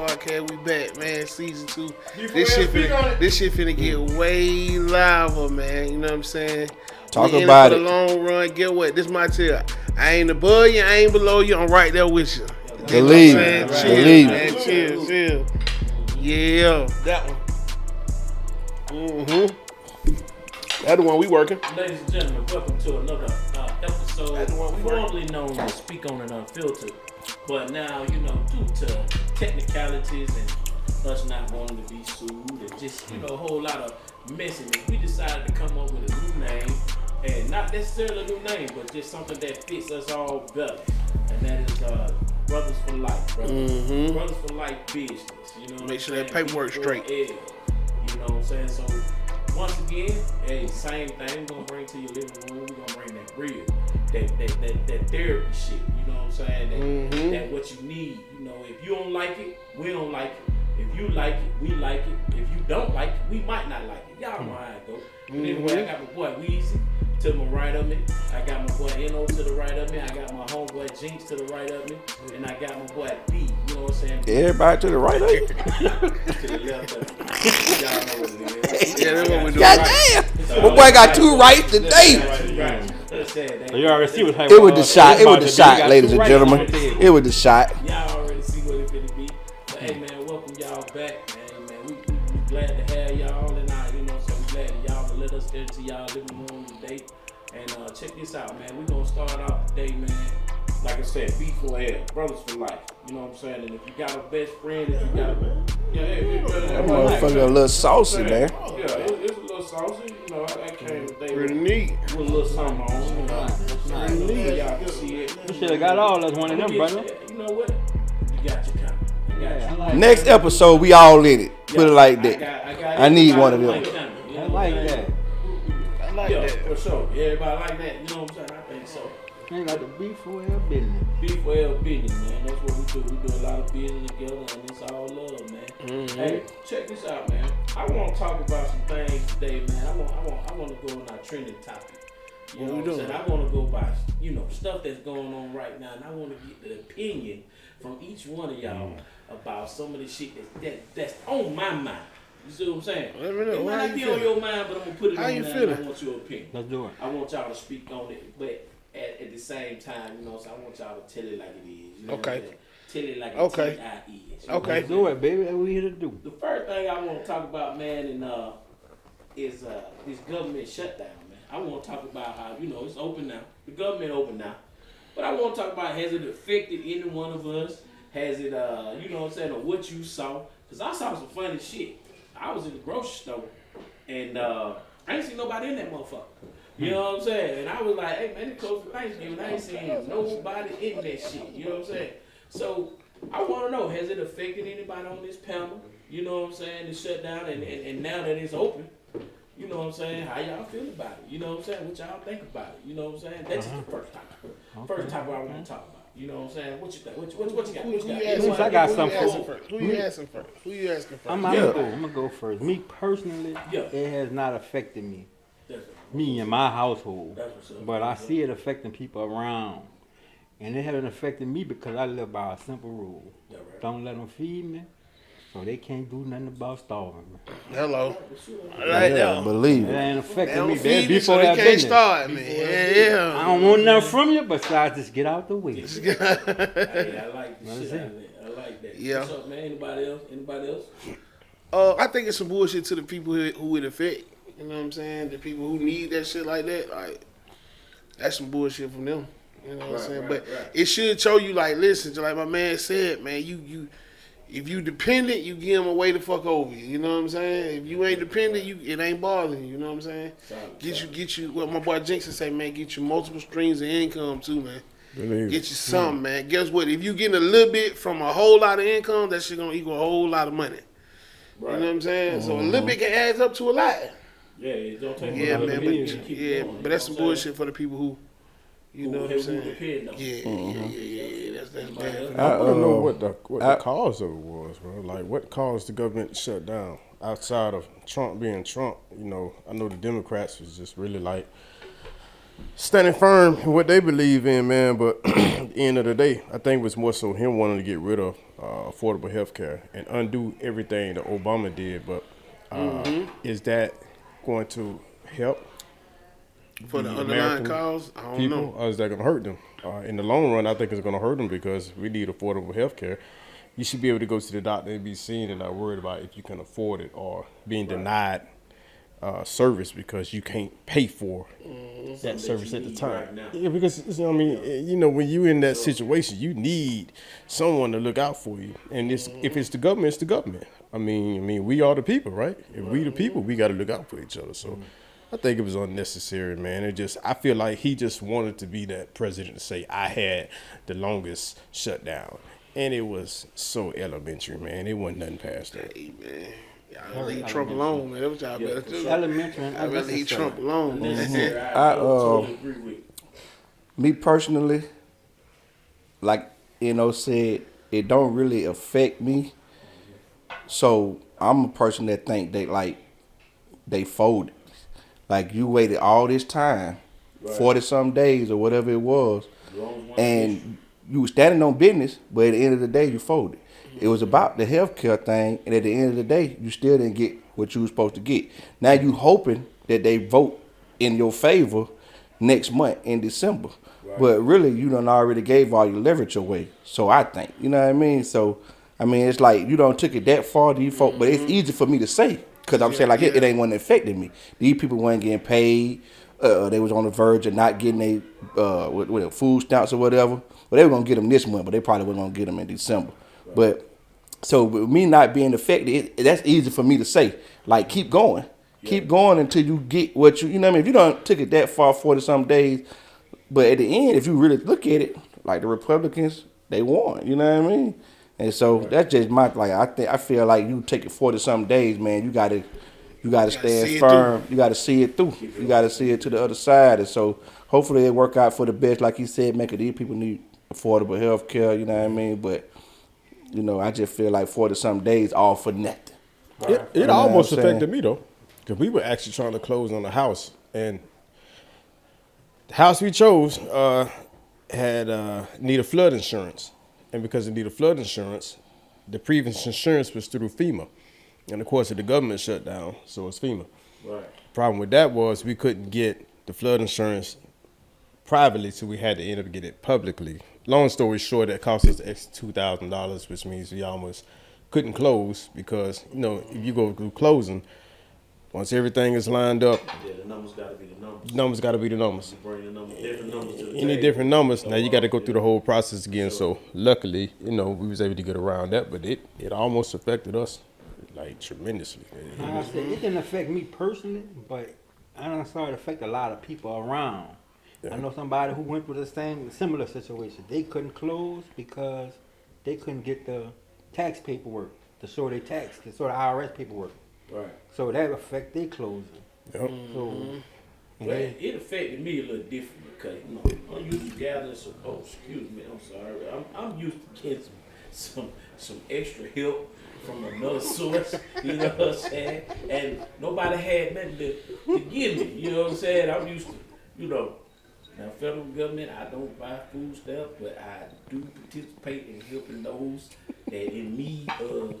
podcast. We back, man. Season 2. This shit finna get way liver, man. You know what I'm saying? Talk about it. For the long run. Get what? This my tell. I ain't above you. I ain't below you. I'm right there with you. Believe. Chill, man. Chill. Yeah, that one. That's the one we working. Ladies and gentlemen, welcome to another episode formerly known as Speak On and Unfiltered. But now, due to technicalities and us not wanting to be sued and just, a whole lot of messiness, we decided to come up with a new name. And not necessarily a new name, but just something that fits us all better. And that is Brothers for Life, Brothers for Life business. Make sure that paperwork straight. You know what I'm saying? So once again, same thing. We're gonna bring to your living room. We're gonna bring that real, that therapy shit. You know what I'm saying? That what you need. If you don't like it, we don't like it. If you like it, we like it. If you don't like it, we might not like it. Y'all know how it go. But anyway, I got my boy Weezy to my right of me. I got my boy N.O. to the right of me. I got my homeboy Jinx to the right of me. And I got my boy B. You know what I'm saying? Everybody to the right of you? To the left of me. Y'all know what it is. Yeah, that's what we're doing. Goddamn! My boy got 2 rights today. Right. You already see what's It was the shot. It was the shot, ladies and gentlemen. It was the shot. Y'all already see what it's gonna be. But hey, man, welcome y'all back. Man, we glad to have y'all. And so we glad that y'all to let us into y'all living room today. And check this out, man. We're gonna start out today, man. Like I said, B4L, Brothers for Life. You know what I'm saying? And if you got a best friend, if you got That motherfucker a little saucy, man. Yeah, it's a little saucy. I came today Pretty neat. with a little something on. Pretty neat. Y'all can see it. You should have got all that's one of them, brother. You know what? You got your kind. You got your Next episode, we all in it. Put it like that. I need one of them. I like that. I like that. For sure. Everybody like that. You know what I'm saying? I think so. Ain't like the B4L business. B4L business, man. That's what we do. We do a lot of business together, and it's all love, man. Hey, check this out, man. I want to talk about some things today, man. I want to go on our trending topic. You know what I'm saying? I want to go by, stuff that's going on right now, and I want to get the opinion from each one of y'all about some of the shit that's on my mind. You see what I'm saying? It might not be on your mind, but I'm gonna put it on there. I want your opinion. Let's do it. I want y'all to speak on it, but at the same time, so I want y'all to tell it like it is. You know what I'm saying? Tell it like it is. Okay. Let's do it, baby. That's what we here to do. The first thing I want to talk about, man, is this government shutdown, man. I want to talk about how, it's open now. The government open now. But I want to talk about, has it affected any one of us? Has it, or what you saw? Because I saw some funny shit. I was in the grocery store, and I ain't seen nobody in that motherfucker. You know what I'm saying? And I was like, hey, man, it's close to Thanksgiving. I ain't seen nobody in that shit. You know what I'm saying? So I want to know, has it affected anybody on this panel? You know what I'm saying? The shutdown, and now that it's open, you know what I'm saying? How y'all feel about it? You know what I'm saying? What y'all think about it? You know what I'm saying? That's just the first topic. First topic I want to talk about. You know what I'm saying? What you think? What you got? I got something for Who you asking first? I'm gonna go first. Me personally, it has not affected me. Me and my household. But I see it affecting people around. And it hasn't affected me because I live by a simple rule. Don't let them feed me, so they can't do nothing about starving me. Hello. Believe It it. ain't affecting me, Feed baby. you so Before they that can't business. start me. Yeah. I don't want nothing from you besides just get out the way. Hey, I like this shit. I like that. Yeah. What's up, man? Anybody else? I think it's some bullshit to the people who it affect. You know what I'm saying? The people who need that shit like that, like, that's some bullshit from them. You know what I'm saying? But it should show you, like, listen, just like my man said, man, you if you dependent, you give them a way to fuck over you. You know what I'm saying? If you ain't dependent, it ain't bothering you. You know what I'm saying? Get you. What my boy Jinx say, man, get you multiple streams of income too, man. Get you something, man. Guess what? If you getting a little bit from a whole lot of income, that shit gonna equal a whole lot of money. Right. You know what I'm saying? So a little bit can add up to a lot. Yeah, it don't take man, but that's some bullshit for the people who, you know what I'm saying? Yeah. That's bad. I don't know what the cause of it was, bro. Like, what caused the government to shut down outside of Trump being Trump? I know the Democrats was just really like standing firm in what they believe in, man. But at the end of the day, I think it was more so him wanting to get rid of affordable health care and undo everything that Obama did. But is that going to help for the underlying cause? I don't know. Or is that going to hurt them? In the long run, I think it's going to hurt them because we need affordable health care. You should be able to go to the doctor and be seen and not worried about if you can afford it or being denied service because you can't pay for that service at the time. Yeah, because I mean, when you're in that situation, you need someone to look out for you. And if it's the government, it's the government. I mean, we are the people, right? If we the people, we got to look out for each other. So I think it was unnecessary, man. I feel like he just wanted to be that president to say, I had the longest shutdown. And it was so elementary, man. It wasn't nothing past that. Hey, man. Y'all leave Trump alone, man. That's what y'all better do. Elementary. I'd rather leave Trump alone, man. I me personally, like said, it don't really affect me. So I'm a person that think they folded. Like you waited all this time, 40-some days or whatever it was, and you were standing on business, but at the end of the day, you folded. It was about the healthcare thing, and at the end of the day, you still didn't get what you were supposed to get. Now you hoping that they vote in your favor next month in December. Right. But really, you done already gave all your leverage away. So I think, you know what I mean? So, I mean, it's like you don't took it that far, these folks, but it's easy for me to say, because I'm saying, like, it ain't one that affected me. These people weren't getting paid. They was on the verge of not getting their food stamps or whatever. Well, they were going to get them this month, but they probably weren't going to get them in December. Right. But so with me not being affected, that's easy for me to say. Like, keep going. Yeah. Keep going until you get what you know what I mean? If you don't took it that far, 40-some days, but at the end, if you really look at it, like the Republicans, they won. You know what I mean? And so that's just my, like, I feel like you take it 40-some days, man, you got to stand firm. You got to see it through. You got to see it to the other side. And so hopefully it work out for the best. Like you said, man, 'cause these people need affordable health care, you know what I mean? But, I just feel like 40-some days all for nothing. It almost affected me, though, because we were actually trying to close on the house. And the house we chose had need a flood insurance. And because it needed flood insurance, the previous insurance was through FEMA. And, of course, the government shut down, so it's FEMA. Right. The problem with that was we couldn't get the flood insurance privately, so we had to end up getting it publicly. Long story short, that cost us extra $2,000, which means we almost couldn't close because, if you go through closing, once everything is lined up, the numbers got to be the numbers. Numbers got to be the numbers. You bring the numbers, different numbers to the Any table. different numbers, now you got to go through the whole process again. So luckily, we was able to get around that, but it almost affected us. Like tremendously. I said, it didn't affect me personally, but I saw it affect a lot of people around. Yeah. I know somebody who went through the similar situation. They couldn't close because they couldn't get the tax paperwork to show their tax, to show the IRS paperwork. Right. So that affected their closing. Yep. So, it affected me a little different because I'm used to gathering some. Oh, excuse me, I'm sorry. I'm used to getting some extra help from another source, you know what I'm saying? And nobody had nothing to give me, you know what I'm saying? I'm used to, now federal government, I don't buy food stuff, but I do participate in helping those that in need of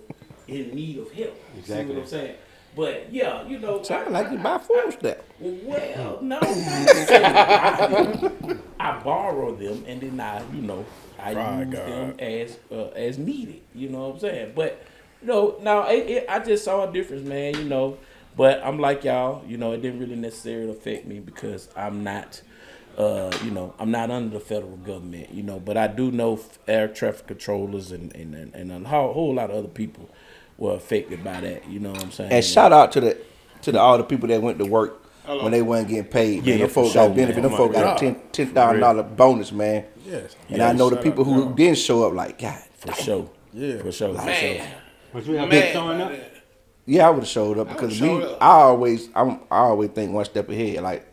help. Exactly. See what I'm saying? But yeah, sound like you buy food stuff. Well, no. I borrow them and then I use them as needed. You know what I'm saying? But I just saw a difference, man. But I'm like y'all. It didn't really necessarily affect me because I'm not. I'm not under the federal government. But I do know air traffic controllers and a whole lot of other people were affected by that. You know what I'm saying? And shout out to all the people that went to work when they weren't getting paid. Yeah, them folks got benefit. Them folks got a $10,000 bonus, man. Yes. And I know the people who didn't show up, like, God. For sure. Yeah. For sure. Man. Would you have been showing up? Yeah, I would have showed up because I always think one step ahead. Like,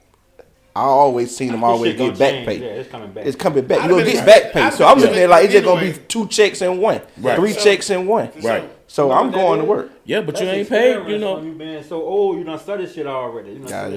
I always seen them always get back pay. Yeah, it's coming back. It's coming back. You gonna get back pay. So I'm looking at like it's just gonna be 2 checks in one, 3 checks in one. Right. So I'm going to work. Yeah, but you ain't paid, you know. You been so old, you done studied shit already. Yeah.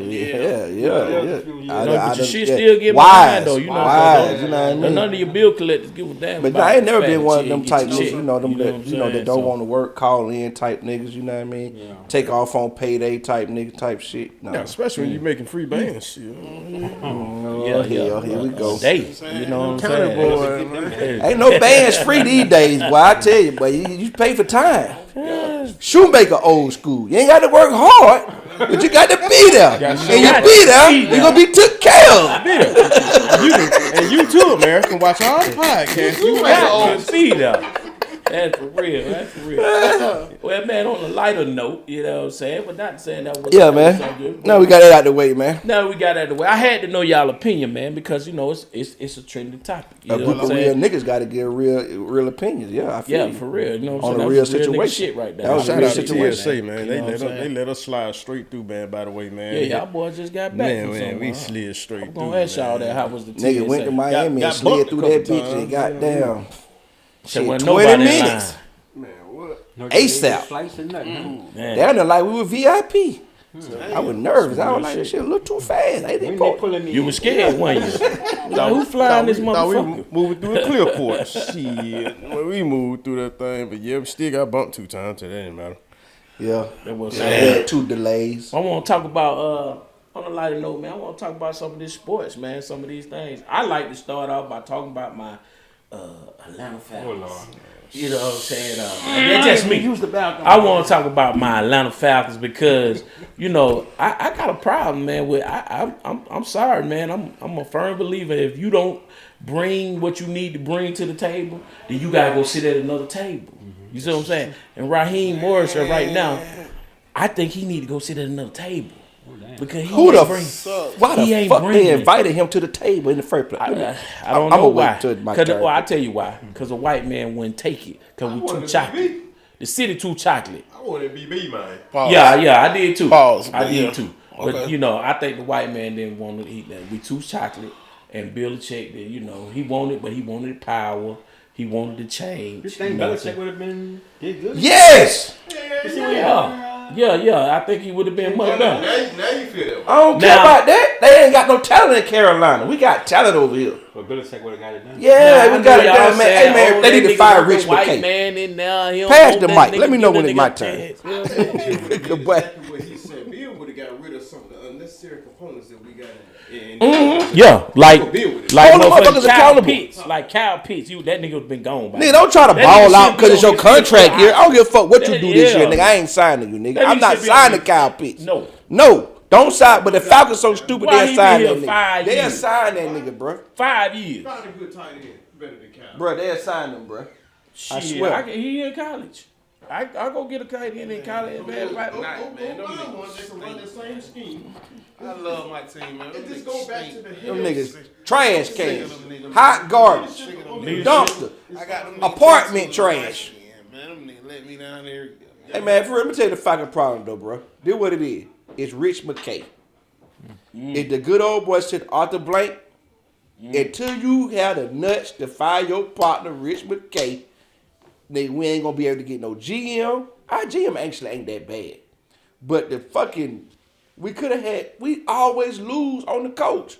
But your shit still get wise, behind though, you know. Wise, you know what I mean? None of your bill collectors give a damn. But about I ain't never the been fact one that of them you type ain't get niggas, your you know, them check, that don't want to work, call in type niggas, you know what I mean? Yeah. Take off on payday type nigga type shit. No. Yeah, especially when you making free bands. Shit. Hell, here we go. Day, you know what I'm saying? Ain't no bands free these days, boy. I tell you, but you pay for time. Shoemaker old school. You ain't got to work hard, but you got to be there. And you be there, you're gonna be took care of. And you too, man, can watch all the podcasts. You got to be there. That's for real. That's for real. Well, man, on a lighter note, you know what I'm saying? But not saying that was man. Subject, No, we got that out the way, man. No, we got that out the way. I had to know y'all opinion, man, because you know it's a trending topic. You A know group what of I'm real saying? niggas got to give real opinions. Yeah, I feel you. For real. You know what I'm On saying? a real That was real nigga situation. shit right there. That was a Shout real out to situation. TSA, man. You know what I'm They saying? let us slide straight through, man, by the way, man. Yeah, y'all boys just got back from Man, somewhere. we slid straight I'm through. gonna ask y'all that. How was the TSA? Nigga went to Miami and slid through that bitch and got down. Said Shit, wasn't 20 nobody in minutes. line. No, ASAP. flights and nothing. Man. Down there like we were VIP. I was nervous. I was like, this shit a little too fast. They When didn't they pull. pulling me You in. was scared, weren't you? Like, who flying this Thought we motherfucker? moving through the Clearport. Shit. When we moved through that thing, but yeah, we still got bumped 2 times, so that didn't matter. Yeah. That was They had 2 delays. I want to talk about, on a lighter note, man, I want to talk about some of these sports, man, some of these things. I like to start off by talking about my Atlanta Falcons. You know what I'm saying? That's just me. I want to talk about my Atlanta Falcons because, you know, I got a problem, man. With I'm sorry, man. I'm a firm believer. If you don't bring what you need to bring to the table, then you gotta go sit at another table. You see what I'm saying? And Raheem Morris right now, I think he need to go sit at another table. Because he Who the ain't bring, why he the ain't fuck bringing they it. invited him to the table in the first place? I don't know why. Well, I tell you why. Because a white man wouldn't take it. Because we too chocolate. The city too chocolate. I wanted to be me, man. Pause. Yeah, I did too. Pause. I did Yeah. too. Okay. But you know, I think the white man didn't want to eat that. We too chocolate. And Belichick, that you know, he wanted, but he wanted power. He wanted to change. You think you know, Belichick would have been did good? yes! Yeah. I think he would have been much better. Now you feel that way. I don't care about that. They ain't got no talent in Carolina. We got talent over here. But Belichick would have got it done. Yeah, Nah, we got it I know y'all done, man. saying, Hey, man, they need to fire Rich white McKay. man in there. He don't Pass want the that mic. Let me nigga, know give when that it's my nigga turn. a chance. You know what I'm saying? Good boy. Exactly what he said. Bill would have got rid of some of the unnecessary components that we got in. Yeah, like Hold the motherfuckers Kyle accountable. Pitts, like Kyle Pitts. That nigga would been gone by Nigga, now. don't try to That ball nigga out should because be it's your on his contract fifth year. I don't give a fuck what you That- do this yeah. year, nigga. I ain't signing you, nigga. That I'm nigga not should be on signing his- Kyle Pitts. No. Don't sign. But the Falcons so stupid, Why they'll he sign been that here nigga. 5 They'll years? sign that nigga, bro. 5 years. Find a good tight end better than Cal. Bro, they'll sign him, bro. I Shit, swear. he in college. I go get a kite in college. Man, right Go now. find one that can run the same scheme. I love my team, man. And just go back to the Them head. niggas trash cans, hot garbage, dumpster, I got them apartment niggas trash. man, them niggas let me down there. Hey man, for real, let me tell you the fucking problem though, bro. This what it is. It's Rich McKay. It's the good old boy said Arthur Blank. Until you have the nuts to fire your partner, Rich McKay, nigga, we ain't gonna be able to get no GM. Our GM actually ain't that bad. But the fucking we always lose on the coach.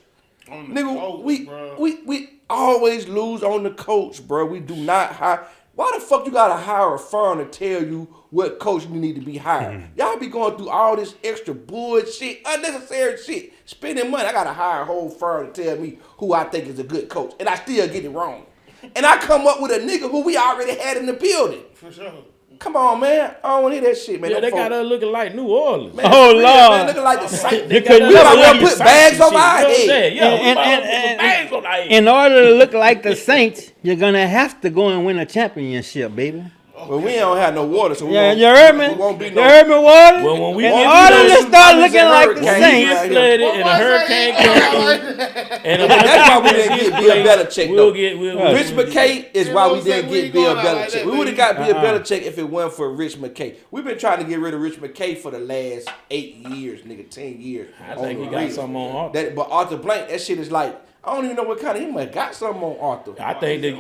We always lose on the coach, bro. We do not hire. Why the fuck you gotta hire a firm to tell you what coach you need to be hired? Y'all be going through all this extra bullshit, unnecessary shit, spending money. I gotta hire a whole firm to tell me who I think is a good coach, and I still get it wrong. And I come up with a nigga who we already had in the building. For sure. Come on, man. I don't want to hear that shit, man. Yeah, Them they folk- got her looking like New Orleans. Man, Oh, for real, Lord. Man, looking like the Saints. You got couldn't her We look about looking to like put the bags Saints over and our shit, you know what I'm head. saying? Yeah, we about to put And- bags on our head. In order to look like the Saints, you're gonna have to go and win a championship, baby. But we don't have no water, so we Yeah, won't, you heard me. we won't be You no. heard me, Water? Well, when we In get order those to start tsunamis looking and like the hurricanes, Saints, right here. flooded and a hurricane come and a That's why we didn't get Bill Belichick, We'll though. get Rich McKay is why we didn't get Bill going out like Belichick. that, We would have baby. got Bill Belichick if it wasn't for Rich McKay. We've been trying to get rid of Rich McKay for the last 8 years, nigga, 10 years. I think he got something on Arthur. But Arthur Blank, that shit is like, I don't even know what kind of, he might got something on Arthur. I think the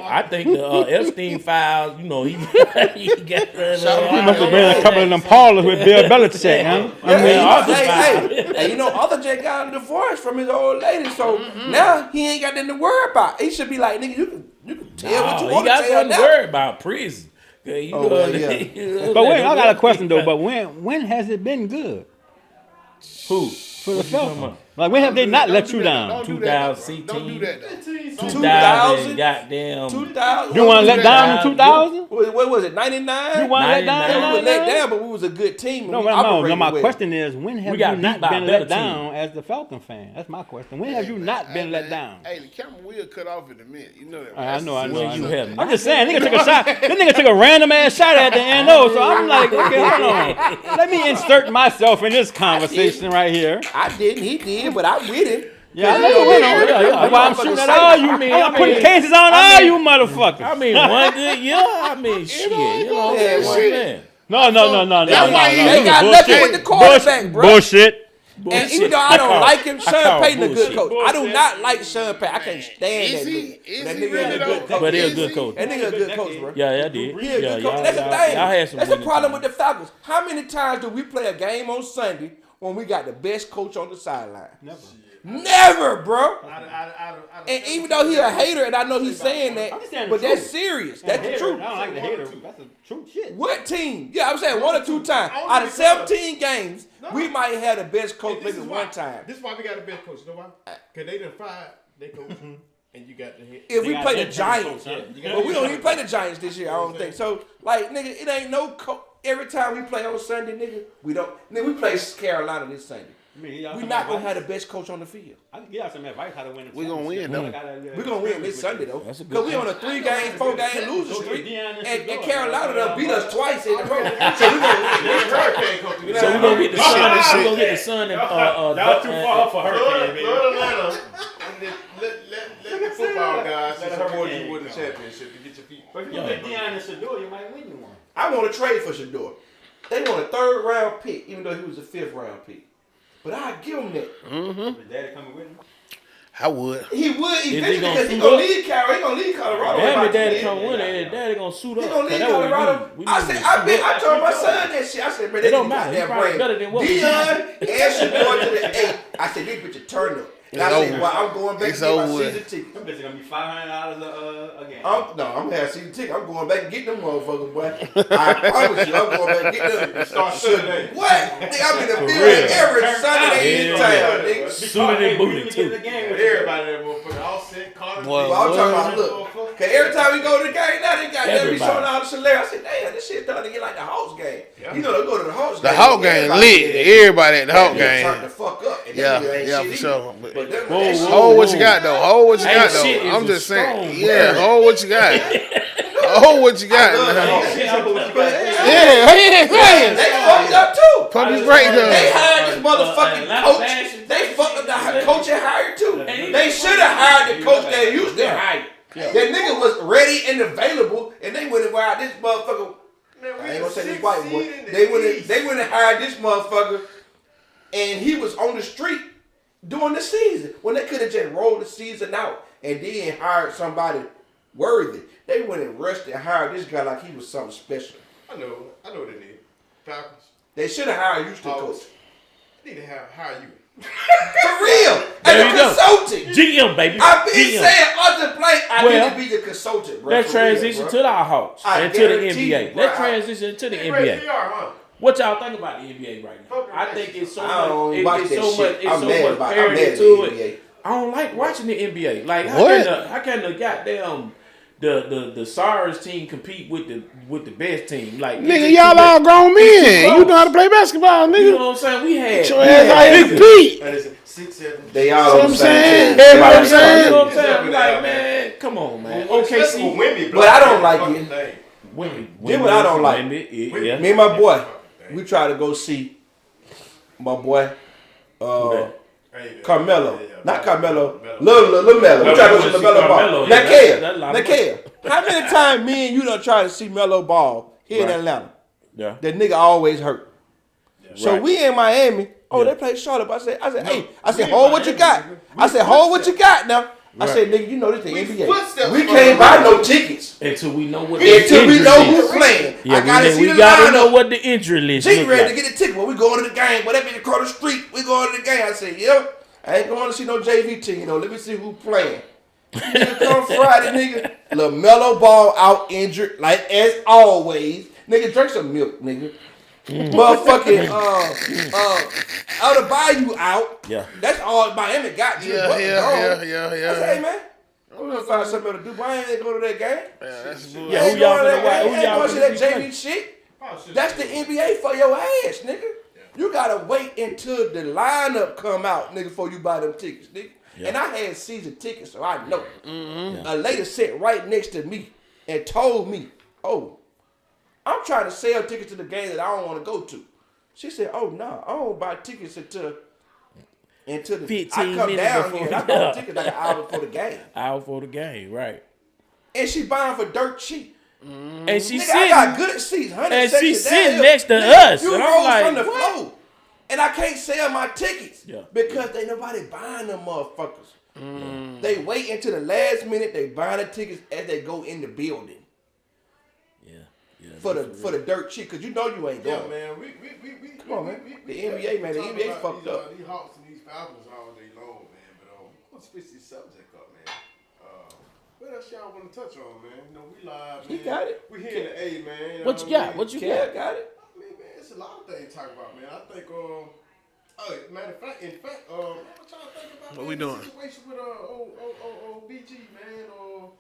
Epstein files, you know, he got He must have been a couple of them parlors with Bill Belichick, huh? Hey, you know, Arthur just got a divorce from his old lady, so now he ain't got nothing to worry about. He should be like, nigga, you can tell what you want to tell. He got something to worry about, prison. But I got a question though. But when has it been good? Who? For the Falcons. Like, when have they not let you down? 2016. Don't do that. 2000. Goddamn. 2000. You want to let down in 2000? What was it, 99? You want to let down in We were 99? let down, but we was a good team. No, my question is, when have you not been let down as the Falcon fan? That's my question. When have you not been let down? Hey, the camera will cut off in a minute. You know that. I know. I'm just saying, nigga took a shot. This nigga took a random ass shot at the end, though. So I'm like, okay, hold on. Let me insert myself in this conversation right here. I didn't. He did, but I'm with him. Yeah, I know with him. That's why I'm shooting at all you. I'm putting cases on all you motherfuckers. I mean, one good year. I mean, shit. You know what I'm saying? No. That's why they got lucky with the quarterback, bro. Bullshit. And even though I don't like him, Sean Payton a good coach. I do not like Sean Payton. I can't stand that nigga. That nigga a good coach. But he's a good coach. That nigga a good coach, bro. Yeah, I did. He a good coach. That's the thing. That's the problem with the Falcons. How many times do we play a game on Sunday when we got the best coach on the sideline? Never, bro. And even though he a hater, and I know he's saying that, but that's serious. That's the truth. I don't like the hater. That's the truth shit. What team? Yeah, I'm saying 1 or 2 times. Out of 17 games, we might have the best coach maybe one time. This is why we got the best coach. You know why? Because they done fired their coach. And you got the head. If we play the Giants, but we don't even play the Giants this year, I don't think. So, like, nigga, it ain't no coach. Every time we play on Sunday, nigga, we don't. Nigga, we play Carolina this Sunday. We not gonna have the best coach on the field. I can give y'all some advice how to win. We gonna win though. We gonna win this Sunday though, because we on a 3-game, 4-game losing streak, and Carolina done beat us twice in a row. So we gonna win. So we gonna get the sun. We gonna get the sun and y'all too far for Hurricane, baby. Atlanta. Let the football guys support you with the championship to get your feet. But if you get Deion and Shador, you might win one. I want to trade for Shador. They want a 3rd round pick, even though he was a 5th round pick. But I give him that. Is Daddy coming with him? I would. He would eventually because he gonna leave Cal. He gonna leave Colorado. Damn, Daddy come with it. Daddy gonna suit up. He gonna leave Colorado. I told my son that shit. I said, man, they don't matter. He probably better than what Deion and Shador to the 8. I said, this bitch a turn up. And I said, well, I'm going back to get my season ticket. Them bitches gonna be $500 a game. I'm gonna have season ticket. I'm going back and get them motherfuckers, boy. I promise you, I'm going back and get them. Start Sunday. What? Nigga, I'm in the building every Sunday in town, nigga. Suited and booted too. Everybody that motherfucker all set, Carter. Well, I'm talking about look. Cause every time we go to the game, now they got every showing all the celebrity. I said, damn, this shit done to get like the Hawks game. You know, they go to the Hawks game. The Hawk game lit. Everybody at the Hawk game. Turn the fuck up. Yeah, for sure. Hold what you got though. Hold what you got though. I'm just saying. Yeah, hold what you got. Hold what you got, man. Yeah, they fucked up too. Pump his brakes though. They hired this motherfucking coach. They fucked up the coach and hired too. They should have hired the coach they used to hire. That nigga was ready and available, and they went and hired this motherfucker. I ain't gonna say this white boy. They went and hired this motherfucker, and he was on the street during the season when they could have just rolled the season out and then hired somebody worthy. They went and rushed and hired this guy like he was something special. I know what they need. Falcons. They should have hired Houston coach. They need to hire you. For real. As a consultant. GM, baby. I've been saying other play. I need to be the consultant, bro. Let's transition to the Hawks and to the NBA. Let's transition to the NBA. What y'all think about the NBA right now? I think it's so much parity to it. I don't like watching the NBA. Like how can the goddamn the SARS team compete with the best team? Like nigga, y'all all grown men. You know how to play basketball, nigga. You know what I'm saying? We had your ass out here compete. 6, 7. They all I'm saying. Everybody saying. You know what I'm saying? Like, man, come on, man. OKC. But I don't like it. Women. Then what I don't like. Me and my boy, we try to go see my boy Carmelo. Not Carmelo. Lil Melo. We try to go see LaMelo ball. Nakia. How many times me and you done try to see Melo ball here in Atlanta? Yeah. That nigga always hurt. So we in Miami. Oh, they play Charlotte. I said, hey. I said, hold what you got. I said, hold what you got now. I said, nigga, you know this the NBA. footsteps We from can't buy no tickets Until we know what until we know who's playing. Yeah, I gotta see we the gotta know lineup. what the entry list G look ready like. to get a ticket. Well, we going to the game. Well, that bitch across the street. We going to the game. I said, yep. I ain't going to see no JV team. You know, let me see who playing. Nigga come Friday, nigga. LaMelo Ball out injured, like as always. Nigga, drink some milk, nigga. Motherfucking out of Bayou out. Yeah. That's all Miami got. Yeah. I said, hey man, I'm gonna find something to do. Why ain't they go to that game? Yeah, that's bullshit. Yeah, who y'all finna watch? Who Ain't y'all gonna see that finna JV shit. That's the NBA for your ass, nigga. You gotta wait until the lineup come out, nigga, before you buy them tickets, nigga. Yeah. And I had season tickets, so I know. Mm-hmm. A lady sat right next to me and told me, "Oh, I'm trying to sell tickets to the game that I don't want to go to." She said, "Oh no, I don't buy tickets until the 15 I come minutes down before. here and I bought tickets like an hour before the game." Hour for the game, right? And she buying for dirt cheap. And she Nigga, I got good seats, 100 and sections she down sitting here. next to Nigga, us, you and I'm rose like, from the what? floor, and I can't sell my tickets Yeah. because ain't nobody buying them motherfuckers. They wait until the last minute. They buy the tickets as they go in the building. Yeah. For the dirt cheap, cause you know you ain't going. Yeah, man. We Come on, man. The NBA, man. The NBA fucked up. These Hawks and these Falcons all day long, man. But let's switch this subject up, man. What else y'all want to touch on, man? You know, we live, man. He got it. We here in the A, man. You know What you got? I mean? What you Yeah, got? got it. I mean, man, it's a lot of things to talk about, man. I think, matter of fact, what y'all think about What we doing? the situation with old BG, man, or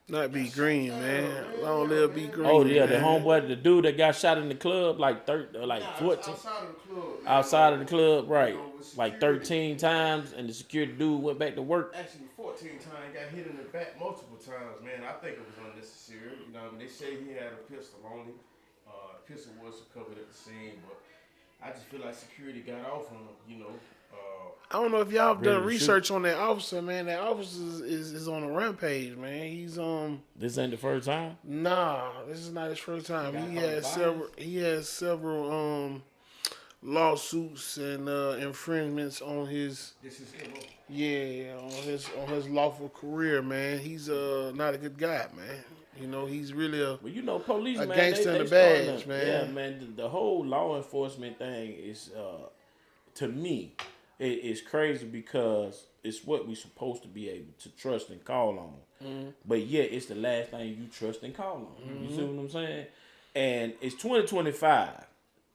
Not be green, man. Long live be green. Oh yeah, the man. homeboy, the dude that got shot in the club, like 14. outside of the club. Man. Outside of the club, right? You know, with Like security. 13 times, and the security dude went back to work. Actually, 14 times, got hit in the back multiple times, man. I think it was unnecessary. You know, I mean, they say he had a pistol on him. The pistol was recovered at the scene, but I just feel like security got off on him, you know. I don't know if y'all have done Really research on that officer, man. That officer is on a rampage, man. He's This ain't the first time. nah, this is not his first time. He has several lawsuits and infringements on his This is him. on his lawful career, man. He's not a good guy, man. You know, he's really a Well, you know, police, A man, gangster they in a starting badge, to- man. Yeah, man, the whole law enforcement thing is, to me, it's crazy because it's what we supposed to be able to trust and call on. Mm-hmm. But yeah, it's the last thing you trust and call on. You see what I'm saying? And it's 2025.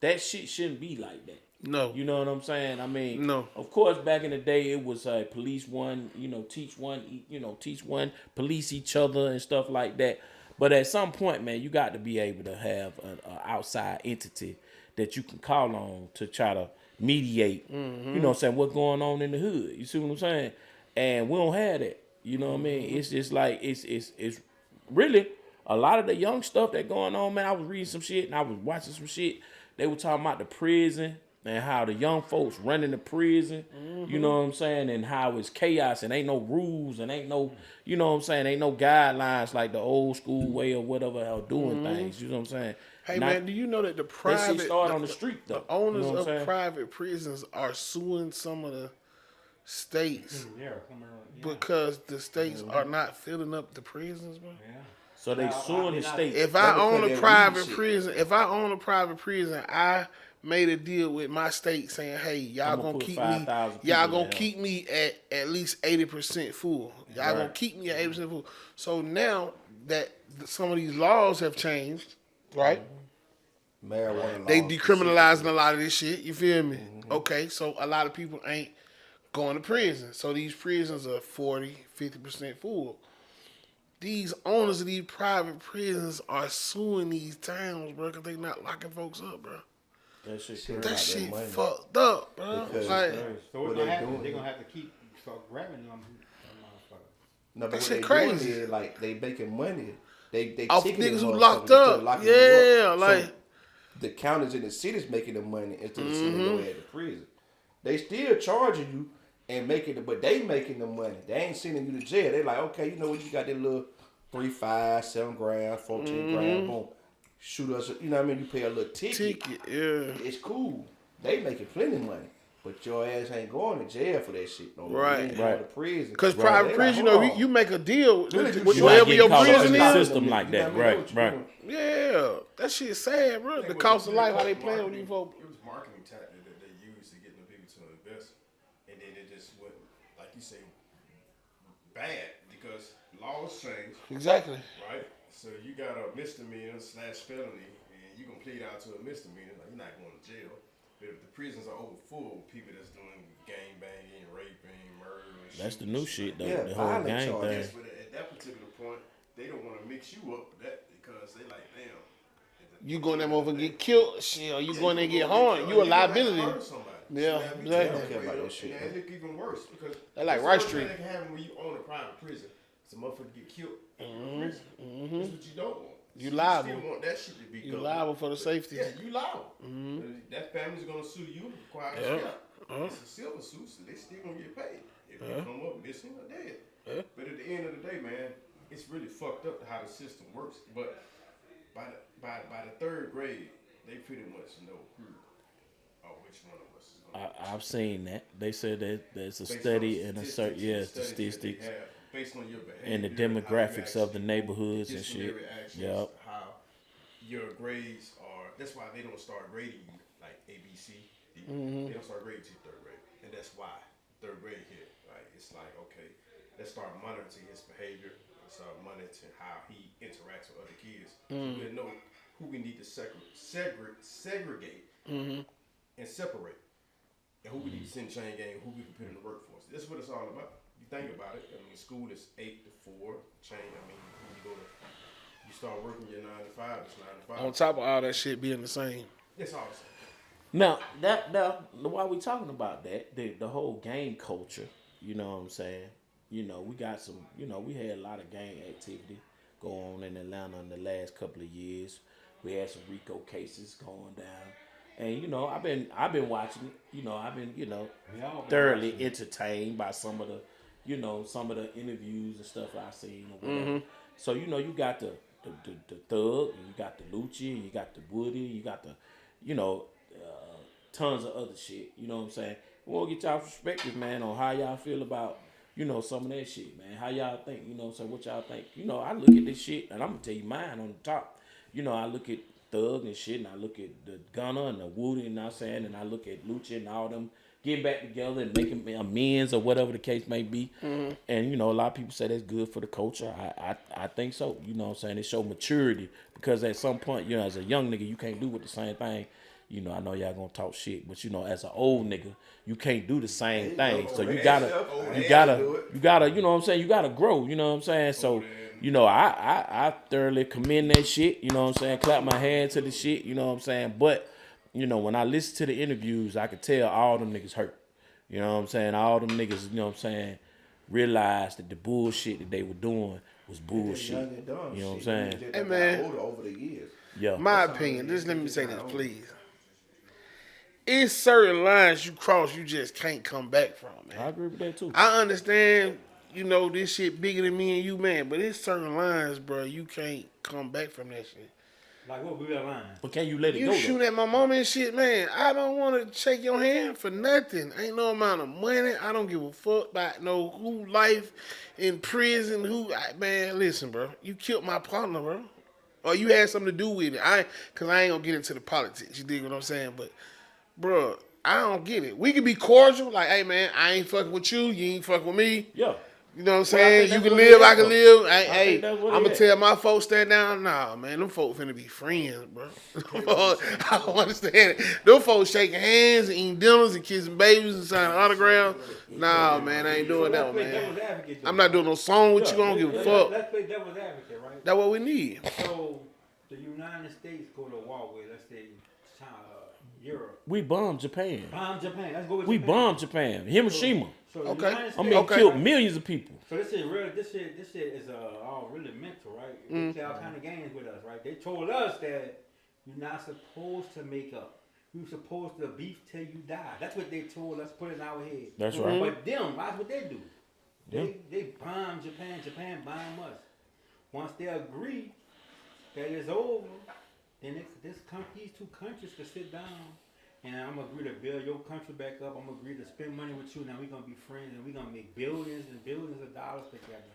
That shit shouldn't be like that. no. You know what I'm saying? I mean, No. Of course, back in the day, it was police one, teach one, police each other and stuff like that. But at some point, man, you got to be able to have an outside entity that you can call on to try to mediate. You know what I'm saying? What's going on in the hood? You see what I'm saying? And we don't have that. You know what I mean? It's just like it's really a lot of the young stuff that going on, man. I was reading some shit and I was watching some shit. They were talking about the prison and how the young folks running the prison, you know what I'm saying, and how it's chaos and ain't no rules and ain't no, you know what I'm saying, ain't no guidelines like the old school way or whatever of doing things. You know what I'm saying? Hey, man, do you know that the That private shit started on the street though. the owners You know what I'm of saying? private prisons are suing some of the states Yeah, because the states are not filling up the prisons, bro? So they suing the state. If I own a that private weed shit. prison, I made a deal with my state saying, "Hey, y'all I'ma gonna put keep 5,000 me, people y'all in gonna there. keep me at least 80% full. Y'all gonna Right. keep me at 80% full." So now that some of these laws have changed, right? Marijuana. They laws. decriminalizing a lot of this shit. You feel me? Okay, so a lot of people ain't going to prison. So these prisons are 40, 50% full. These owners of these private prisons are suing these towns, bro, because they not locking folks up, bro. That shit Shit. crazy. That shit money. fucked up, bro. Because- Like, So What what's they gonna happen? doing? They're gonna have to keep grabbing them motherfuckers. No, but That what shit they crazy. doing is like they making money. They off ticketing niggas who motherfuckers locked instead of up. locking them Yeah, up. like, So the counties in the cities making the money instead of sending your ass to prison. They still charging you and making it, but they making the money. They ain't sending you to jail. They like, okay, you know what? You got that little 3, 5, 7 grand, 14 grand, boom. Shoot us. You know what I mean? You pay a little ticket. ticket, yeah. It's cool. They making plenty of money. But your ass ain't going to jail for that shit no more. Right. You ain't going to prison. Because Right. private They prison, like, you know, hold on. you make a deal with You whatever get your caught up prison in the is. system like that. Right. Yeah, that shit sad, bro. The cost of life, how they playing with you folks. It was marketing tactic that they used to get the people to invest, and then it just went, like you say, bad because laws change. Exactly. Right? So you got a misdemeanor / felony, and you can plead out to a misdemeanor. Like, you're not going to jail. But if the prisons are over full, people that's doing gang banging, raping, murder, That's the new shit, though. Yeah, the whole violent gang charges. thing. But at that particular point, they don't want to mix you up with that because they like, damn. You go in there motherfucker and get killed, shit, or you go in there and get harmed, you a liability. Yeah, exactly. exactly. Care about that shit, And it look even worse because They like the Rice worst Street. thing that can happen when you own a private prison. It's a motherfucker get killed in prison. That's what you don't want. You So liable. You still want that shit to be You governed. liable for the safety. Yeah, you liable. That family's gonna sue you, require a scrap. It's a civil suit, so they still gonna get paid if you come up missing or dead. But at the end of the day, man, it's really fucked up how the system works. But by the third grade, they pretty much know who or which one of us is going. I've seen that. They said that there's a Based study on and a certain statistics that statistics they have, based on your behavior and the how you demographics of the act, neighborhoods and shit. disciplinary actions, Yep. how your grades are. That's why they don't start grading you like A, B, C, D. They don't start grading till third grade, and that's why third grade hit. Right? It's like, okay, let's start monitoring his behavior. Let's start monitoring how he interacts with other kids. So we know who we need to segregate and separate, and who we need to send chain gang, who we can put in the workforce. That's what it's all about. You think about it. I mean, school is 8 to 4. Chain. I mean, when you go to, you start working your 9 to 5. It's 9 to 5. On top of all that shit being the same. It's all the same. Now while we talking about that, the whole gang culture, you know what I'm saying? You know, we got some, you know, we had a lot of gang activity go on in Atlanta in the last couple of years. We had some RICO cases going down. And, you know, I've been watching it. You know, I've been, you know, thoroughly entertained by some of the interviews and stuff I've seen or whatever. So, you know, you got the Thug, and you got the Lucci, and you got the Woody, you got the, you know, tons of other shit. You know what I'm saying? We want to get y'all perspective, man, on how y'all feel about, you know, some of that shit, man. How y'all think, you know what I'm saying? What y'all think? You know, I look at this shit, and I'm going to tell you mine on the top. You know, I look at Thug and shit, and I look at the Gunna and the Woody, and I'm saying, and I look at Lucci and all them getting back together and making amends or whatever the case may be. And, you know, a lot of people say that's good for the culture. I think so. You know what I'm saying? It show maturity because at some point, you know, as a young nigga, you can't do with the same thing. You know, I know y'all gonna talk shit, but you know, as an old nigga, you can't do the same thing. So you gotta, you know what I'm saying? You gotta grow, you know what I'm saying? So, you know, I thoroughly commend that shit, you know what I'm saying? Clap my hand to the shit, you know what I'm saying? But, you know, when I listen to the interviews, I could tell all them niggas hurt. You know what I'm saying? All them niggas, you know what I'm saying, realized that the bullshit that they were doing was bullshit. You know what I'm saying? Hey, man. Over the years. Yeah. My opinion, just let me say this, please. It's certain lines you cross you just can't come back from, man. I agree with that too. I understand, you know, this shit bigger than me and you, man, but it's certain lines, bro, you can't come back from that shit. Like what would be that line? But can you let it You go? shoot at my mama and shit, man, I don't want to shake your hand for nothing. Ain't no amount of money. I don't give a fuck about no who life in prison, man, listen, bro. You killed my partner, bro. Or you had something to do with it. Because I ain't going to get into the politics. You dig what I'm saying? But, bro, I don't get it. We can be cordial. Like, hey, man, I ain't fucking with you. You ain't fucking with me. Yeah. You know what I'm saying? You can live, I can live. Hey, I'm going to tell my folks stand down. Nah, man, them folks finna be friends, bro. I don't understand it. Them folks shaking hands and eating dinners and kissing babies and signing autographs. Nah, man, I ain't doing that one, man. I'm not doing no song with you. I don't give a fuck. Let's play devil's advocate, right? That's what we need. So the United States go to war with, let's say, China, Europe. We bombed Japan. Bomb Japan. Let's go with We Japan. bombed Japan. Hiroshima. So Okay. United I States, mean, killed millions of people. So this shit is all really mental, right? They play all kind of games with us, right? They told us that you're not supposed to make up. You're supposed to beef till you die. That's what they told us, put in our head. That's right. But them, that's what they do. Yeah. They bomb Japan. Japan bomb us. Once they agree that it's over, then these two countries can sit down and I'm gonna agree to build your country back up. I'm gonna agree to spend money with you. Now we're gonna be friends and we're gonna make billions and billions of dollars together.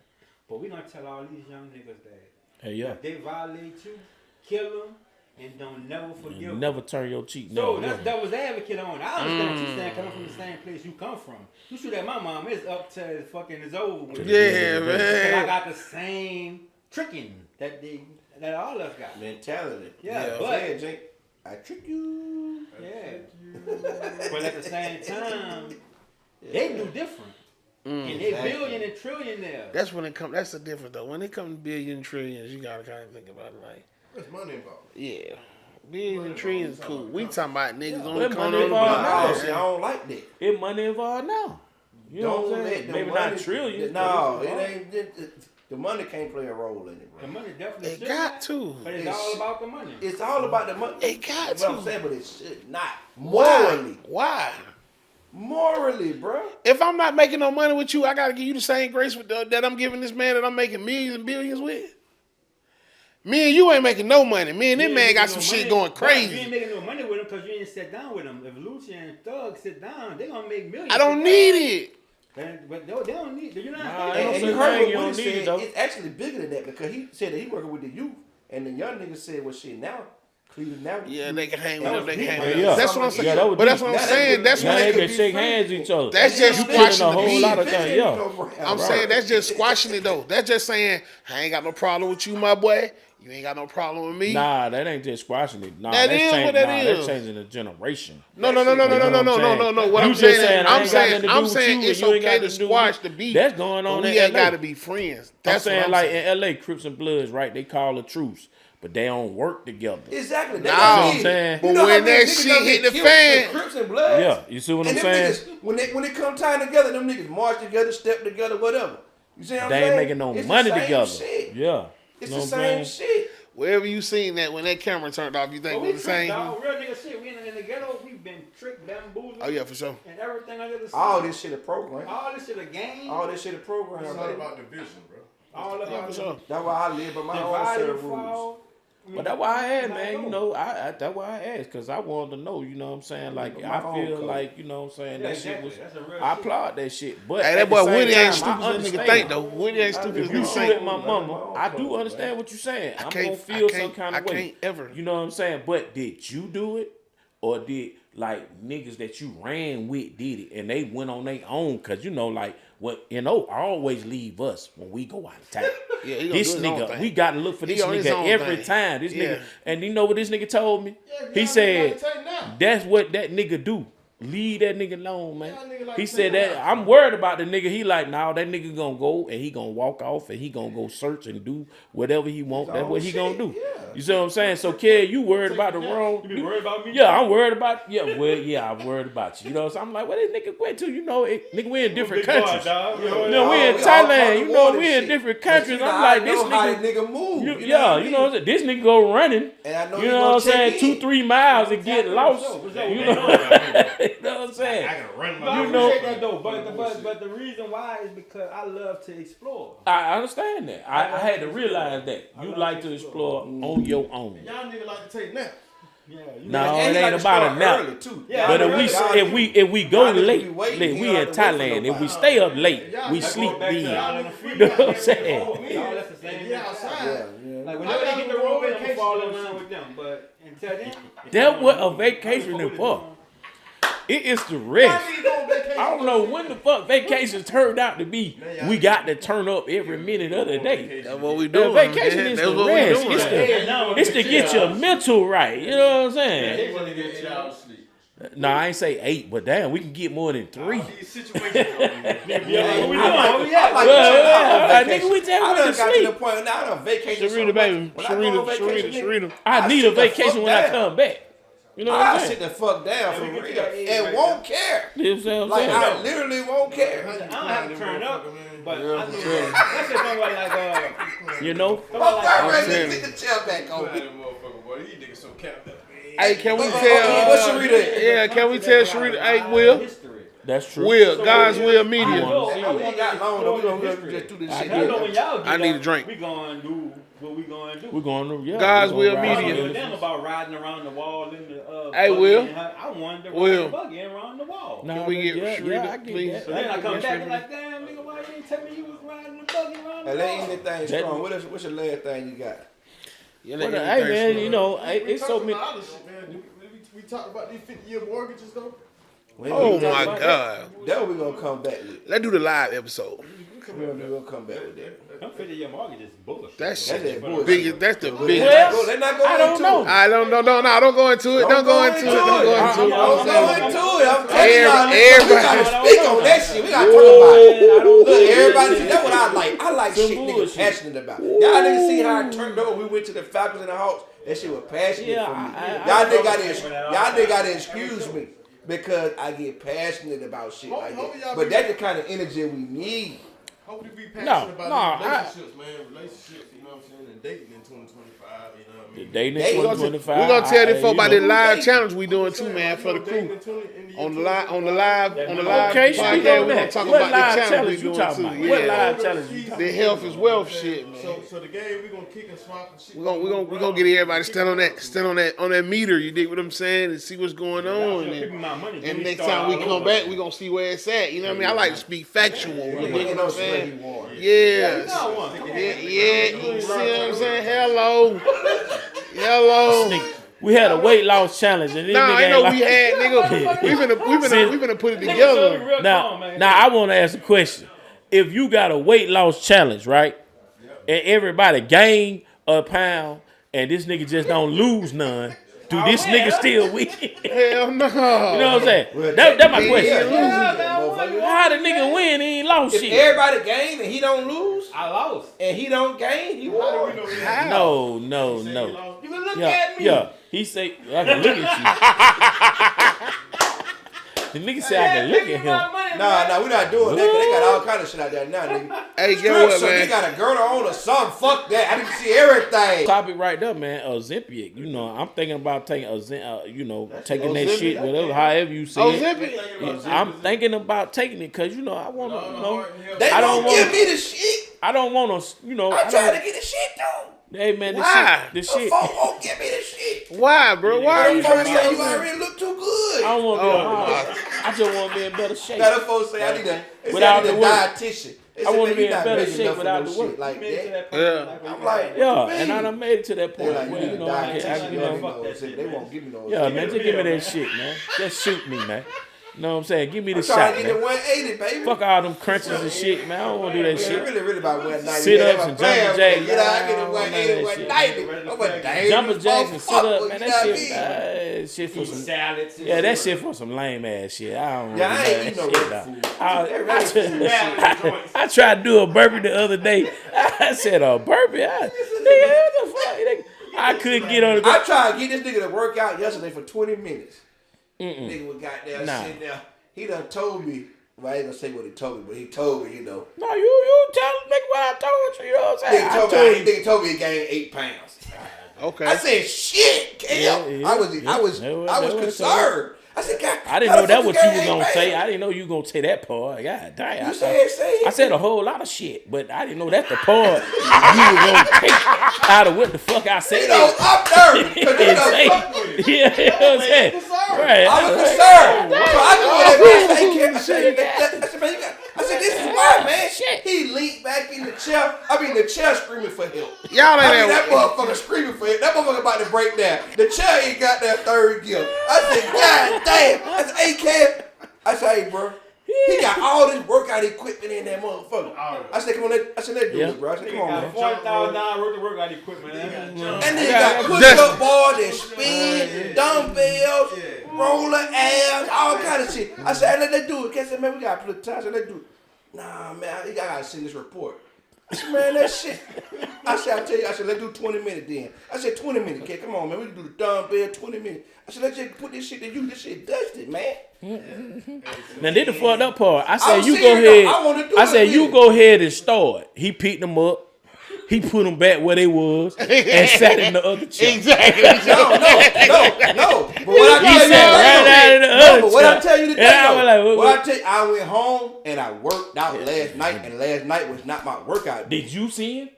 But we're gonna tell all these young niggas that if they violate you, kill them and don't never forgive them. Never turn your cheek. So that was advocate on. I understand what you're saying, coming from the same place you come from. You shoot at my mom, it's up to fucking it's over with. Yeah, man. I got the same tricking that all of us got. Mentality. Yeah, but Jake, I trick you. Yeah. But at the same time, they do different. And they billion and trillionaires. That's when it comes. That's the difference though. When it comes to billion and trillions, you gotta kind of think about it like. There's money involved. Yeah. Billion and trillions is cool. We talking about niggas on Well, the money corner of the involved block. I don't like that. It money involved now. You know what I'm saying? Maybe not trillions. No, it ain't. The money can't play a role in it, bro. The money definitely It should. got to. But it's all about the money. It's all about the money. It got That's what to. I'm saying, but it should not. Why? Why? Morally, bro. If I'm not making no money with you, I gotta give you the same grace that I'm giving this man that I'm making millions and billions with. Me and you ain't making no money. Me and this man got some shit going You crazy. ain't making no money with them because you ain't sit down with them. If Lucci and Thug sit down, they gonna make millions. I don't need it. But they don't need. You're not. And say you heard thing, you what don't Woody need it, said. though. It's actually bigger than that because he said that he working with the youth, and the young nigga said, "Well, shit, now Cleveland now." Yeah, they can hang with them. They can hang Yeah, with yeah. them. That's what I'm saying. Yeah, that was But that's deep. what I'm saying. That's Now when they they can could. shake hands with each other. That's just You killing squashing a the whole beef. lot of things. Yeah. I'm saying that's just squashing it though. That's just saying I ain't got no problem with you, my boy. You ain't got no problem with me. Nah, that ain't just squashing it. Nah, That that's is changing, what that That's is. changing the generation. No. What You I'm just saying, saying, I I'm ain't got nothing saying, to do I'm with saying you it's and you ain't okay got to to do squash with- the beef. That's going on but in we ain't LA. got to be friends. That's I'm saying, what I'm like saying. in LA, Crips and Bloods, right? They call a truce, but they don't work together. Exactly. Nah, That's what I'm saying. But when that shit hit the fan, Crips and Bloods. Yeah, you see what I'm And them saying? niggas, when it come time together, them niggas march together, step together, whatever. You see what I'm They saying? ain't making no It's money the same together. Shit. Yeah. It's You know the what same I'm saying? shit. wherever you seen that, when that camera turned off, you think But it we was the tricked, same? dog. Real nigga shit. We in the ghetto. We've been tricked, bamboozled. Oh yeah, for sure. And everything under the sun. All this shit a program. All this shit a game. All this shit a program. It's baby. not about division, bro. All of Yeah, our for sure. That's why I live by my own divide set and of rules. fall. But that's why I asked, man. You know, that's why I asked, because I wanted to know. You know what I'm saying? Like, My I own feel code. like, you know what I'm saying? Yeah, that shit exactly. was. That's a real I shit. applaud that shit. But Hey, at that the boy same Woody ain't time, stupid I as a nigga understand. think though. Woody ain't stupid as If a you nigga shoot think. at my mama, I do understand what you're saying. I'm gonna feel some kind of way. I can't ever. You know what I'm saying? But did you do it, or did like niggas that you ran with did it, and they went on their own? Cause you know, like what always leave us when we go out of town. Yeah, he gonna This do his own nigga, thing. we gotta look for He this on his nigga own every thing. time. This Yeah. nigga, and you know what this nigga told me? Yeah, He y'all said, niggas like to take now. "That's what that nigga do. Leave that nigga alone, man." Y'all niggas like He to said take that now. I'm worried about the nigga. He like, nah, that nigga gonna go and he gonna walk off and he gonna go search and do whatever he want. That's what he gonna do. You see what I'm saying? So, kid, you worried about the wrong? You be worried about me? Yeah, I'm worried about. Yeah, well, yeah, I'm worried about you. You know, so I'm like, what this nigga went to? You know, nigga, we in different Big boy, countries. dog. You know, we in Thailand. You know, we in different countries. I'm like, this nigga move. you, know yeah, what I you know what I'm saying? This nigga go running. And I know You he know gonna what I'm saying? check in. 2-3 miles and get lost. For You sure. know, you know what I'm saying? I gotta run But I my. appreciate that though. But the reason why is because I love to explore. I understand that. I had to realize that. You like to explore on your own. Y'all niggas like to take now. Yeah, you No, And it he ain't like to about start a nap. early, too. Yeah, But y'all if we go y'all niggas late, be waiting, like, he we don't in have to wait for Thailand. If we nobody. stay up late, Y'all we niggas sleep go back to then. y'all You know what I'm saying? Y'all that's the same. Yeah, outside. Yeah. Like I whenever they gotta get the go road, on I'm gonna vacation fall in or line something. with them. But until then, That's what a vacation is for. It is to rest. Y'all niggas go on vacation. I don't know when the fuck vacations turned out to be. We got to turn up every minute of the day. That's what we The doing. vacation man. is That's to what we rest. doing. It's to get your mental right. You know what I'm saying? They wanna get 8 hours sleep. No, I ain't say 8, but damn, we can get more than 3. These situations over here. yeah, what we doing? I Where we at? like Well, to chill out on yeah, vacation. nigga, we tell I you done to got to the sleep. point now I done vacation so Sharita, much. baby. When I go on vacation, Sharita. I need a sit the vacation fuck when I down. come back. You know what I I'm sit saying? the fuck down for we get to real that age and right won't care. You know what I'm Like saying? I literally won't care. I don't have to turn up, but Yeah, I for know sure. that's just something like You know? Fuck that, I'm man. saying. Take the chair back over. That motherfucker, boy. These niggas so capped up. Hey, can we What's tell? Sharita? Yeah, can we tell Sharita? Hey, Will. That's true. God's will media. We ain't got long though. We gonna just do this shit. I know when y'all get I need up, a drink. We gonna do what we gonna do. We're going to God's we gonna will ride media. I in don't the- them about riding around the wall in the Hey, buggy Will. and I wanted to ride Will. the buggy and around the wall. Nah, Can we get yeah, Sharita, I get please? that. So then I come Yes, back and Sharita. like, damn nigga, why you ain't tell me you was riding the buggy around the And wall? ain't anything strong. What's your last thing you got? Yeah, Well, let hey me man, think. you know, it's so many. Other shit, man. We talked about these 50-year mortgages though. Oh my God. That's what we gonna come back with. Let's do the live episode. We gonna come back with that. I'm 50 year mortgage is bullshit. That's That's that bullshit. biggest. That's the biggest. Well, Let's not go I don't into know. it. I don't know. No, don't go into it. Don't go into it. Don't go into it. Don't go into it. I'm telling y'all, Everybody- we gotta speak on that shit. We gotta talk about it. Look, everybody, that's what I like. I like shit niggas passionate about. Y'all niggas see how I turned over. We went to the Falcons and the Hawks. That shit was passionate Yeah, for me. I Y'all niggas gotta excuse me because I get passionate about shit like that. But that's the kind of energy we need. Hopefully we No, passionate about no, relationships, man. Relationships, you know what I'm saying? And dating in 2025, you know what I mean? Dating They in gonna- 2025. We're gonna tell the folk about you the know. live challenge we doing too, man, for the crew. On the live Okay, speak podcast, on we're gonna that. talk What about the live challenge challenge we you doing talking too. about? What Yeah. live challenge you talking The health is wealth shit, man. So the game we gonna kick and swap and shit. We're gonna get everybody stand on that meter. You dig what I'm saying, and see what's going on. And next time we come back, we gonna see where it's at. You know what I mean? I like to speak factual. You dig what I'm saying? Yeah. Yeah. You see what I'm saying? Hello. We had a weight loss challenge, and this Nah, nigga I ain't know like- we had, nigga. We finna put it together. Now, I want to ask a question. If you got a weight loss challenge, right, and everybody gain a pound, and this nigga just don't lose none, do this nigga still win? You Hell no. know what I'm saying? Well, That's my he question. is losing, motherfucker. How the nigga win? He ain't lost If shit. everybody gain and he don't lose, I lost. and he don't gain, he won. No. You can look Yeah, at me. yeah. He say, I can look at you. The nigga say I can look at him. Nah, we not doing that. 'Cause they got all kind of shit out there now, nigga. Hey, get Strip, what, so they man? got a girdle on or something. Fuck that. I didn't see everything. Topic right there, man. Ozempic. You know, I'm thinking about taking taking that shit, whatever, however you say it. Ozempic? I'm thinking about taking it because I want to. They I don't don't give want. me the shit. I don't want to. I'm trying to get the shit though. Hey man, Why? the The shit. folk won't give me the shit. Why, bro? Why are you Them folks trying say to you already look too good. I don't want to be. Oh, I just want to be in better shape. Now them folks say I need a Without the work. dietitian. They I say, wanna man, be you in not better big shape enough for without no the work. shit like that. Yeah. I'm like, Yeah, what you and I mean? done made it to that They're point. like, Where, you you need a know, I can, dietitian. They won't give me no yeah, shit. man, just give me that shit, man. Just shoot me, man. You know what I'm saying? Give me the I'm trying shot, to get man. to 180, baby. Fuck all them crunches and shit, man. I don't want to do that Yeah, shit. really about 190. Sit-ups Yeah, and that's my jumping plan. jacks. Get out, get to I don't 180, know that shit. 190. I'm a dangerous Jumper jacks and sit up, motherfucker, man. you know what I That shit for some. Salads. Yeah, that shit for some lame ass shit. I don't Yeah, I really ain't know eating no that shit. real dog. food. I tried to do a burpee the other day. I said a burpee. Nigga, what the fuck? I couldn't get on the. I tried to get this nigga to work out yesterday for 20 minutes. Nigga was goddamn Nah. sitting there. He done told me. Well, I ain't gonna say what he told me, but he told me, you know. No, you tell me what I told you. You know what I'm saying? Nigga told me he gained 8 pounds. Okay. I said, shit, Cam. Yeah, I was that was concerned. I said, God, I didn't know that what you was gonna say. I didn't know you was gonna say that part. God damn. You said, I said a whole lot of shit, but I didn't know that's the part you was gonna take out of what the fuck I said. You know, I'm nervous. 'Cause you know, fuck with it. Yeah, you know what I'm saying? Right. I was concerned. So I go in there, man. Hey, Cam, I said, man, I said, this is why, man. Shit. He leaned back in the chair. The chair screaming for help. Y'all ain't that motherfucker screaming for help. That motherfucker about to break down. The chair ain't got that third gear. I said, God damn. I said, hey, Cam. I said, hey, bro. He got all this workout equipment in that motherfucker. I said, come on, let's do it, bro. I said, come on, man. $40,000 worth of workout equipment. And then got push-up bars and spin, dumbbells, roller abs, all kind of shit. I said, hey, let's do it. I said, man, we got to put the time. I said, let's do it. Nah, man, I got to see this report. I said, man, that shit. I said, let's do 20 minutes then. I said, 20 minutes, kid. Come on, man. We can do the dumbbell 20 minutes. I said, let's just put this shit to you. This shit dusted, man. Now did the fucked up part. I I'm said you serious, go ahead. though. I wanna do I it said with you it. go ahead and start. He picked them up. he put them back where they was and sat in the other chair. Exactly. No. But what I He tell sat right down in the other but what chair. I tell you today, And I was like, what I tell you, I went home and I worked out last night, and last night was not my workout day. Did you see him?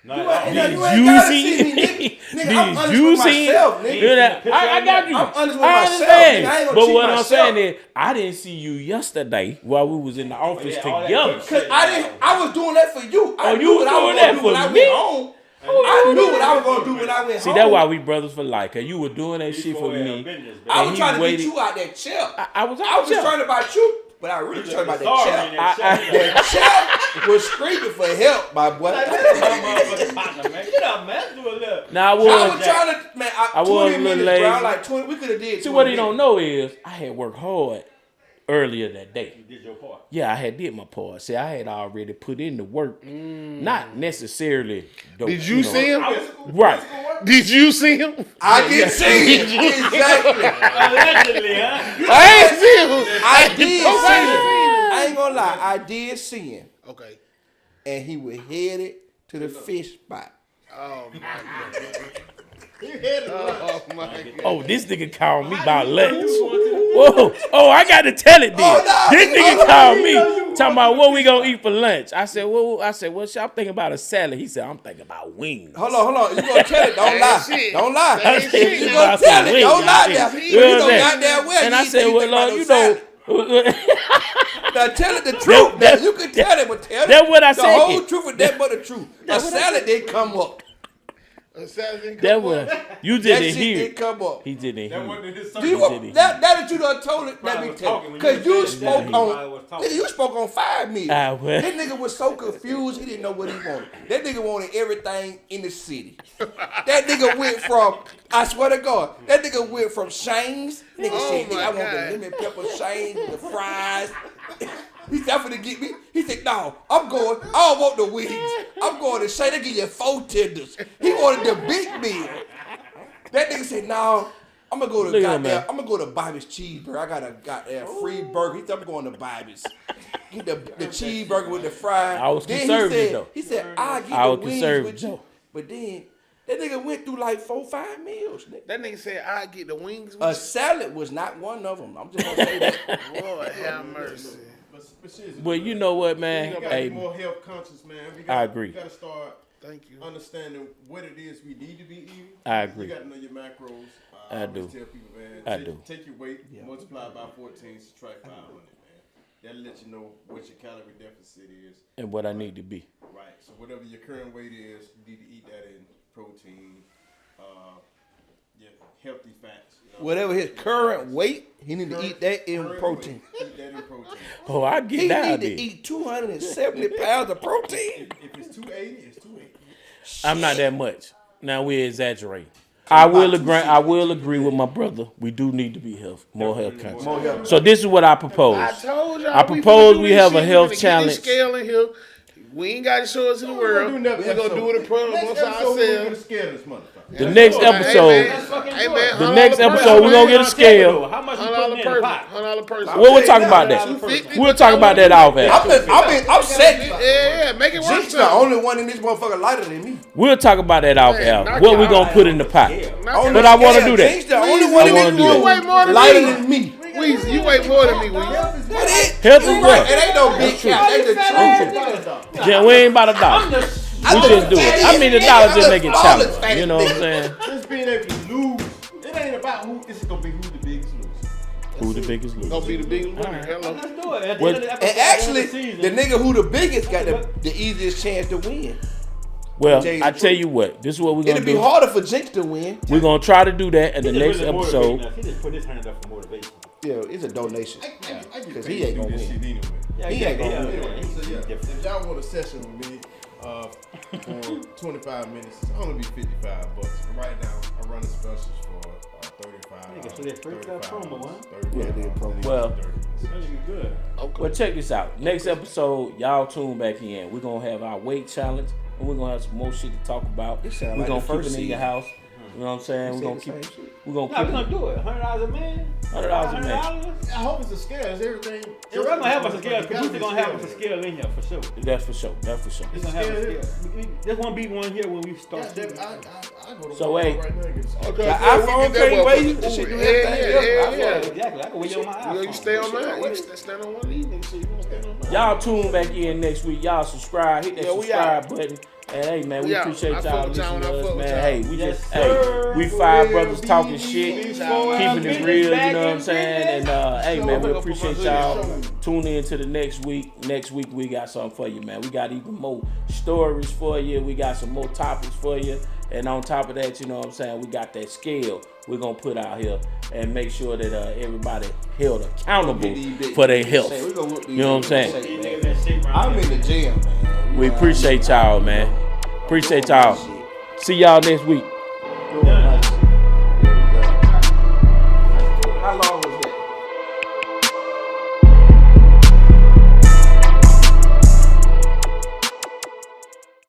You Did ain't you gotta see me, him? nigga. I'm Did honest you with see him? myself, nigga. I got you. I'm honest with I myself, understand. nigga. I ain't gonna But cheat what I'm myself. saying is, I didn't see you yesterday while we was in the office all that together. good Cause I was doing that for you. I Oh, knew you what was I was doing gonna that do when for I me? went home. I knew what I was gonna do when I went See, home. that's why we brothers for life. Cause you were doing that shit for me. I was and trying to he get you out that chair. I was I was just trying about you, but I really was trying about that chair. That chair was screaming for help, my boy. Now I I was was. trying to, man. I was 20 a little minutes, lazy. bro. Like 20. We could have did. See, 20 what he minutes. don't know is I had worked hard earlier that day. You did your part. Yeah, I had did my part. See, I had already put in the work. Not necessarily. Did you see him? Right. Did you see him? I did see it. Exactly. Allegedly, huh? I ain't see him. I did see him. I ain't gonna lie. I did see him. Okay. And he was headed to the fish spot. Oh my god. Oh my god. Oh, this nigga called me about lunch. Whoa. Oh, I got to tell it then. Oh, no. This nigga called me talking about what we gonna eat for lunch. I said, well, I'm thinking about a salad. He said, I'm thinking about wings. Hold on. You gonna tell it? Don't lie. shit. Don't lie. That ain't shit. You gonna tell it? Don't lie now. You know what I'm saying? goddamn well. And I said, well, Lord, you know. Now tell it the truth. Now, you can tell it, but tell it. That's what I the said. The whole truth and that but the truth. A salad didn't come up. That was you That didn't shit hear. didn't come up. He didn't hear. Do you didn't now that you done told it, let me tell you. Because you spoke he on, nigga, you spoke on 5 million. Ah, well. That nigga was so confused, he didn't know what he wanted. That nigga wanted everything in the city. That nigga went from, I swear to God, that nigga went from Shane's. Nigga said, nigga, I want the lemon pepper Shane's, the fries. He said, I'm finna get me. He said, no, I don't want the wings. I'm going to Shane, they give you 4 tenders. He wanted the big meal. That nigga said, no, I'm gonna go to Bobby's Cheeseburger. I got a goddamn free burger. He said, I'm going to Bobby's. Get the cheeseburger with the fries. I was conservative though. He said, I get I the was wings conservative, with you. But then that nigga went through like 4-5 meals. Nigga. That nigga said I get the wings. A salad was not one of them. I'm just gonna say that. Lord have mercy. But you know what, man? We gotta Hey, be more health conscious, man. I agree. We gotta start Thank you. understanding what it is we need to be eating. I agree. You gotta know your macros. I always do. Tell people, man, I do. Take your weight, multiply by 14, subtract 500, man. That'll let you know what your calorie deficit is. And what I need to be. Right. So whatever your current weight is, you need to eat that in protein, your healthy fats. You know? Whatever his current weight, he need to eat that in protein. Eat that in protein. Oh, I get He down need to there. eat 270 pounds of protein. If it's 280, it's 280. I'm not that much. Now we exaggerate. I will agree with my brother. We do need to be more health conscious. So this is what I propose. I told y'all. I propose we have a shit. health We finna get challenge. this scale in here. We ain't got to show it to the world. We're gonna do it amongst ourselves. The next episode, Hey man, the next episode, we're gonna get a scale. How much you $100 putting in the person. pot? $100 person. We'll talk about that. We'll talk about that off air. I'm set. Yeah, make it work. Jinx the only one in this motherfucker lighter than me. We'll talk about that off air. knock What it we out. gonna put in the pot. But I wanna do that. Jinx the only one in I wanna this do that. You weigh more than lighter me. than me. Weezy, you weigh more than me, Weezy. That it. Health You is right. wealth. It ain't no big cap. That's the truth. Yeah, we ain't about a dollar. We just do it. I mean, the dollar just make it challenging. You know what I'm saying? Just being able to lose. It ain't about who. It's gonna be who the biggest loser. Who the biggest loser? Gonna be the biggest winner. Hello. Let's do it. At the What- end of the And episode, actually, at the end of the the season, nigga who the biggest got the easiest chance to win. Well, Jay's I the tell truth. you what. This is what we're It'll gonna be do. harder for Jinx to win. We're gonna try to do that in the he next just really motivating episode. us. He just put his hand up for motivation. Yeah, it's a donation. I get 'Cause paid he ain't to do gonna this win. shit anyway. Yeah, He ain't gonna win. So yeah, if y'all want a session with me for 25 minutes, it's only be $55. But right now, I'm running specials for 35. Nigga, so they free for that promo, huh? Yeah, they promo. Well, That's good. well, check this out. Next episode, y'all tune back in. We're gonna have our weight challenge, and we're gonna have some more shit to talk about. This sound We're like gonna the keep first it in your season. house. You know what I'm saying? We're gonna keep. We're gonna We're gonna do it. $100 a man. $100 a man. I hope it's a scale. Is everything? So we're gonna have us a scale. We're gonna have us a scale in here for sure. That's for sure. That's for sure. We're gonna have a scale. There's one be one here when we start. I go to So hey, right now and get a scale. Okay, The iPhone can't weigh you. That shit do everything. Yeah. Exactly. I can weigh you on my iPhone. You stay on mine. You stand on one of these niggas, so you gonna stand on mine. y'all tune back in next week. Y'all subscribe. Hit that subscribe button. And hey man, we appreciate y'all listening to us, man. Hey, we we five brothers talking shit, keeping it real, you know what I'm saying? And hey man, we appreciate y'all. Tune in to the next week. Next week we got something for you, man. We got even more stories for you. We got some more topics for you. And on top of that, you know what I'm saying, we got that scale we're gonna put out here and make sure that everybody held accountable for their health. You know what I'm saying? I'm in the gym, man. We appreciate y'all, man. Appreciate y'all. See y'all next week.